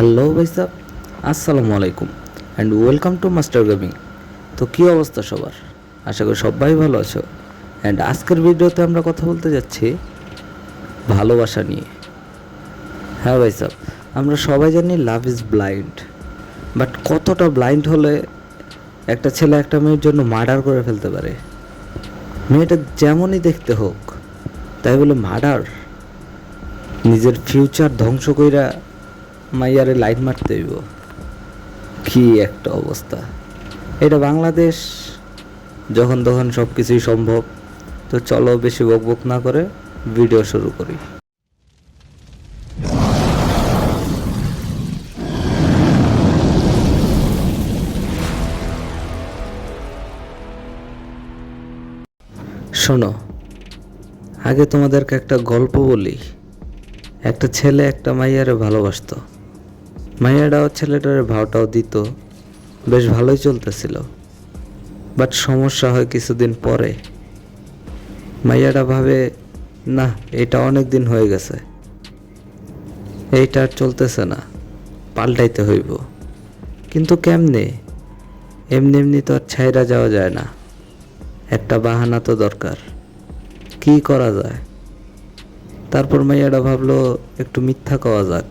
Hello ভাইসাব, আসসালামু আলাইকুম and welcome to master gaming. তো কী অবস্থা সবার? আশা করি সবাই ভালো আছো। অ্যান্ড আজকের ভিডিওতে আমরা কথা বলতে যাচ্ছি ভালোবাসা নিয়ে। হ্যাঁ ভাইসাব, আমরা সবাই জানি লাভ ইজ ব্লাইন্ড, বাট কতটা ব্লাইন্ড হলে একটা ছেলে একটা মেয়ের জন্য মার্ডার করে ফেলতে পারে? মেয়েটা যেমনই দেখতে হোক, তাই বলে মার্ডার? নিজের ফিউচার ধ্বংস কইরা মাইয়ারে লাইট মারতে হইব? কি একটা অবস্থা! এটা বাংলাদেশ, যখন তখন সব কিছুই সম্ভব। তো চলো বেশি বকবক না করে ভিডিও শুরু করি। শোনো, আগে তোমাদেরকে একটা গল্প বলি। একটা ছেলে একটা মাইয়ারে ভালোবাসতো। মাইয়াটাও ছেলেটার ভাওটাও দিত, বেশ ভালোই চলতেছিল। বাট সমস্যা হয় কিছুদিন পরে। মাইয়াটা ভাবে, না, এটা অনেক দিন হয়ে গেছে, এইটা আর চলতেছে না, পাল্টাইতে হইব। কিন্তু কেমনে? এমনি এমনি তো আর ছাইরা যাওয়া যায় না, একটা বাহানা তো দরকার। কি করা যায়? তারপর মাইয়াটা ভাবলো একটু মিথ্যা কওয়া যাক।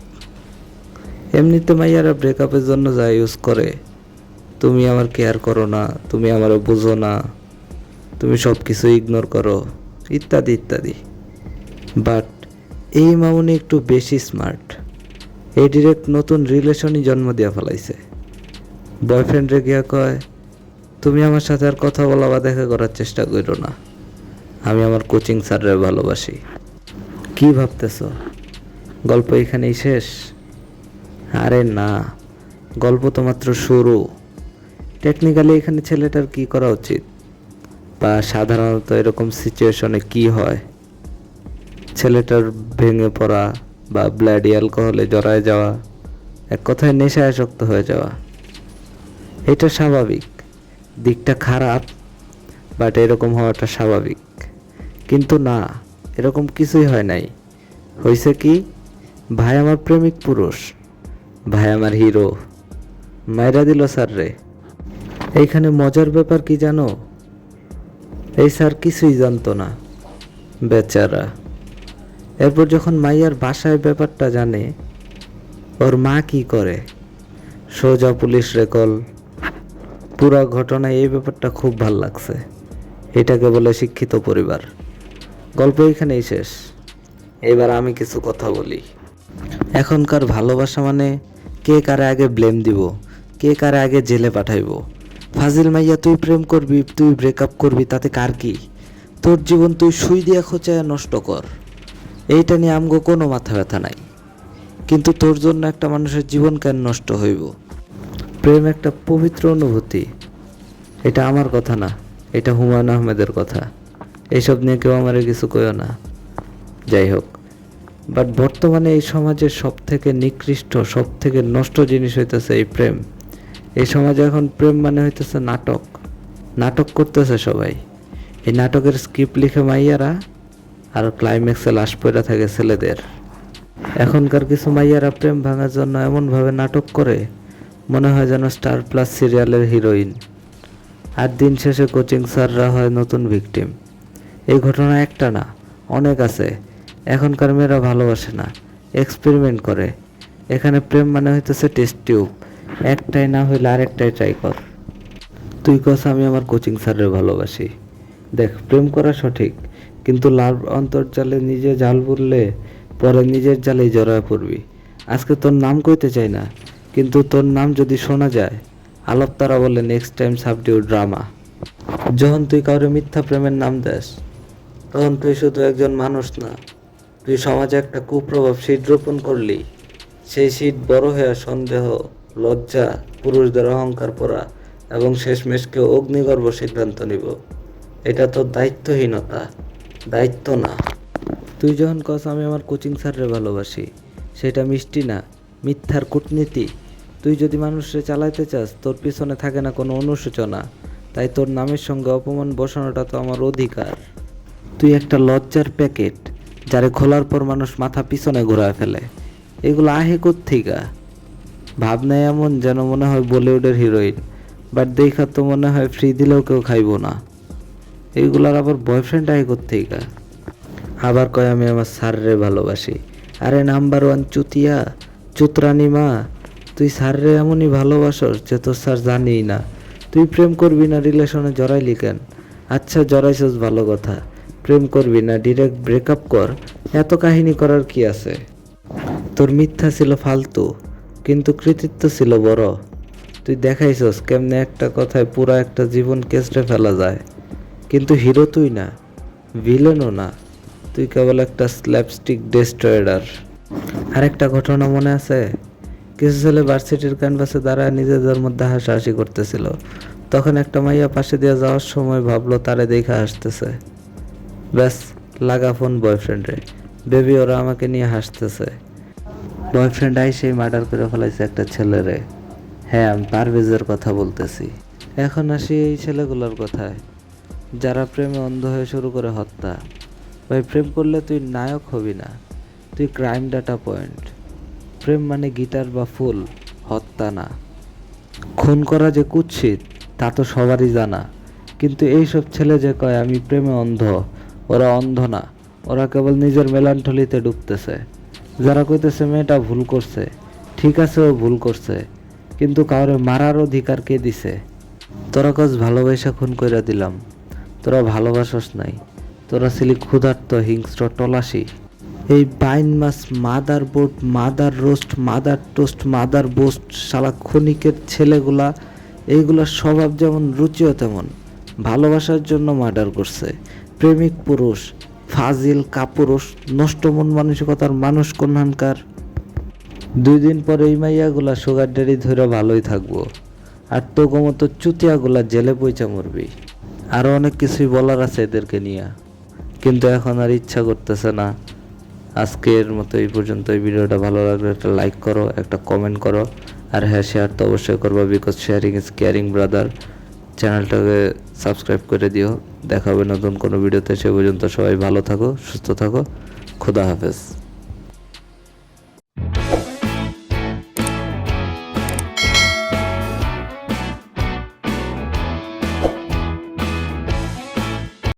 এমনিতে মাইয়ারা ব্রেকআপের জন্য যা ইউজ করে, তুমি আমার কেয়ার করো না, তুমি আমার বুঝো না, তুমি সব কিছু ইগনোর করো, ইত্যাদি ইত্যাদি। বাট এই মামুনি একটু বেশি স্মার্ট। এই ডিরেক্ট নতুন রিলেশনই জন্ম দিয়া ফেলাইছে। বয়ফ্রেন্ডরে গিয়া কয়, তুমি আমার সাথে আর কথা বলা বা দেখা করার চেষ্টা করো না, আমি আমার কোচিং স্যাররে ভালোবাসি। কি ভাবতেছ গল্প এখানেই শেষ? আরে না, গল্প তো মাত্র শুরু। টেকনিক্যালি এখানে ছেলেটার কি করা উচিত, বা সাধারণত এরকম সিচুয়েশনে কি হয়? ছেলেটার ভেঙে পড়া বা ব্লাডি অ্যালকোহলে জড়ায় যাওয়া, এক কথায় নেশায় আসক্ত হয়ে যাওয়া। এটা স্বাভাবিক, দিকটা খারাপ, বাট এরকম হওয়াটা স্বাভাবিক। কিন্তু না, এরকম কিছুই হয় নাই। হয়েছে কি, ভাই আমার প্রেমিক পুরুষ, ভাই আমার হিরো, মাইরা দিল স্যার রে। এইখানে মজার ব্যাপার কি জানো? এই স্যার কিছুই জানতো না, বেচারা। এরপর যখন মাইয়ার বাসায় ব্যাপারটা জানে, ওর মা কি করে, সোজা পুলিশ রেকল। পুরা ঘটনায় এই ব্যাপারটা খুব ভাল লাগছে। এটাকে বলে শিক্ষিত পরিবার। গল্প এখানেই শেষ। এবার আমি কিছু কথা বলি। এখনকার ভালোবাসা মানে কে কারে আগে ব্লেম দিব, কে কারে আগে জেলে পাঠাইব। ফাজিল মাইয়া, তুই প্রেম করবি, তুই ব্রেকআপ করবি, তাতে কার কি? তোর জীবন তুই সুই দিয়া খোঁচায় নষ্ট কর, এইটা নিয়ে আমগো কোনো মাথা ব্যথা নাই। কিন্তু তোর জন্য একটা মানুষের জীবন কেন নষ্ট হইব? প্রেম একটা পবিত্র অনুভূতি। এটা আমার কথা না, এটা হুমায়ুন আহমেদের কথা। এইসব নিয়ে কেউ আমারে কিছু কইও না। যাই হোক, বাট বর্তমানে এই সমাজের সব থেকে নিকৃষ্ট, সব থেকে নষ্ট জিনিস হইতেছে এই প্রেম। এই সমাজে এখন প্রেম মানে হইতেছে নাটক। নাটক করতেছে সবাই। এই নাটকের স্ক্রিপ্ট লিখে মাইয়ারা, আর ক্লাইম্যাক্সে লাশ পড়া থাকে ছেলেদের। এখনকার কিছু মাইয়ারা প্রেম ভাঙার জন্য এমনভাবে নাটক করে, মনে হয় যেন স্টার প্লাস সিরিয়ালের হিরোইন। আর দিন শেষে কোচিং স্যাররা হয় নতুন ভিকটিম। এই ঘটনা একটা না, অনেক আছে। এখনকার মেয়েরা ভালোবাসে না, এক্সপেরিমেন্ট করে। এখানে প্রেম মানে হইতেছে টেস্ট টিউব, একটাই না হইলে আরেকটাই ট্রাই কর। তুই কস আমি আমার কোচিং স্যারের ভালোবাসি। দেখ, প্রেম করা সঠিক, কিন্তু লাভ অন্তর্জালে নিজে জাল বুনলে পরে নিজের জালেই জড়ায় পড়বি। আজকে তোর নাম কইতে চাই না, কিন্তু তোর নাম যদি শোনা যায়, আলাপ তারা বলে নেক্সট টাইম সাবডিউ ড্রামা। যখন তুই কাউরে মিথ্যা প্রেমের নাম দেস, তখন তুই শুধু একজন মানুষ না, তুই সমাজে একটা কুপ্রভাব শীত রোপণ করলি। সেই শীত বড় হয়ে সন্দেহ, লজ্জা, পুরুষদের অহংকার পড়া এবং শেষমেশ কেউ অগ্নিগর্ভ সিদ্ধান্ত নিব। এটা তোর দায়িত্বহীনতা, দায়িত্ব না। তুই যখন কস আমি আমার কোচিং স্যাররে ভালোবাসি, সেটা মিষ্টি না, মিথ্যার কূটনীতি। তুই যদি মানুষরে চালাইতে চাস, তোর পিছনে থাকে না কোনো অনুশোচনা, তাই তোর নামের সঙ্গে অপমান বসানোটা তো আমার অধিকার। তুই একটা লজ্জার প্যাকেট, যারে খোলার পর মানুষ মাথা পিছনে ঘোরায় ফেলে। এগুলো আহে কোত্থেকা? ভাবনা এমন যেন মনে হয় বলিউডের হিরোইন, বাট দেখা তো মনে হয় ফ্রি দিলেও কেউ খাইবো না। এইগুলার আবার বয়ফ্রেন্ড আয় কোত্থেকে? আবার কয় আমি আমার স্যাররে ভালোবাসি। আরে নাম্বার ওয়ান চুতিয়া, চুতরানি মা, তুই স্যাররে এমনই ভালোবাসস যে তোর স্যার জানিই না। তুই প্রেম করবি না, রিলেশনে জড়াইলি কেন? আচ্ছা জড়াইছস ভালো কথা, প্রেম করবি না, ডিরেক্ট ব্রেকআপ কর। এত কাহিনী করার কি আছে? তোর মিথ্যা ছিল ফালতু, কিন্তু কৃতিত্ব ছিল বড়। তুই দেখাইছস কেমনে একটা কথায় পুরো একটা জীবন কেচড়ে ফেলা যায়। কিন্তু হিরো তুই না, ভিলেনও না, তুই কেবল একটা স্ল্যাপস্টিক ডেস্ট্রয়ার। আরেকটা ঘটনা মনে আছে? কিছু ছেলে ভার্সিটির ক্যানভাসে দাঁড়ায় নিজেদের মধ্যে হাসাহাসি করতেছিল। তখন একটা মাইয়া পাশে দিয়ে যাওয়ার সময় ভাবলো তারে দেখে হাসতেছে। ব্যাস, লাগা ফোন বয়ফ্রেন্ডে, বেবি ওরা আমাকে নিয়ে হাসতেছে। বয়ফ্রেন্ড সেই মার্ডার করে ফেলাইছে একটা ছেলেরে। হ্যাঁ, আমি পারভেজের কথা বলতেছি। এখন আসি এই ছেলেগুলোর কথায়, যারা প্রেমে অন্ধ হয়ে শুরু করে হত্যা। ভাই, প্রেম করলে তুই নায়ক হবি না, তুই ক্রাইম ডাটা পয়েন্ট। প্রেম মানে গিটার বা ফুল, হত্যা না। খুন করা যে কুৎসিত তা তো সবারই জানা, কিন্তু এইসব ছেলে যে কয় আমি প্রেমে অন্ধ, ওরা অন্ধ না, ওরা কেবল নিজের মেলানঠলিতে ডুবতেছে। যারা কইতেছে মেয়েটা ভুল করছে, ঠিক আছে ও ভুল করছে, কিন্তু কাউরে মারার অধিকার কে দিছে? তোরা কস ভালোবাসা খুন কইরা দিলাম, তোরা ভালোবাসস নাই, তোরা ছিলি ক্ষুধার্ত হিংস্র টলাসি। এই বাইন মাস, mother boat, mother roast, mother toast, mother boast, শালা ক্ষণিকের ছেলেগুলা, এইগুলার স্বভাব যেমন রুচিও তেমন। ভালোবাসার জন্য মার্ডার করছে। প্রেমিক পুরুষ, ফাজিল কাপুরুষ, নষ্ট মন মানসিকতার মানুষ কোনহানকার। 2 দিন পরে এই মাইয়াগুলা সুগার ড্যাডি ধরে ভালোই থাকবো, আর তোগো মতো চুতিয়াগুলা জেলে পয়চা মরবি। আরও অনেক কিছুই বলার আছে এদেরকে নিয়ে, কিন্তু এখন আর ইচ্ছা করতেছে না। আজকের মতো এই পর্যন্ত। এই ভিডিওটা ভালো লাগলে একটা লাইক করো, একটা কমেন্ট করো, আর হ্যাঁ, শেয়ার তো অবশ্যই করবো, because sharing is caring brother. চ্যানেলটাকে সাবস্ক্রাইব করে দিও। দেখা হবে নতুন কোনো ভিডিওতে। সে পর্যন্ত সবাই ভালো থাকো, সুস্থ থাকো। খোদা হাফেজ।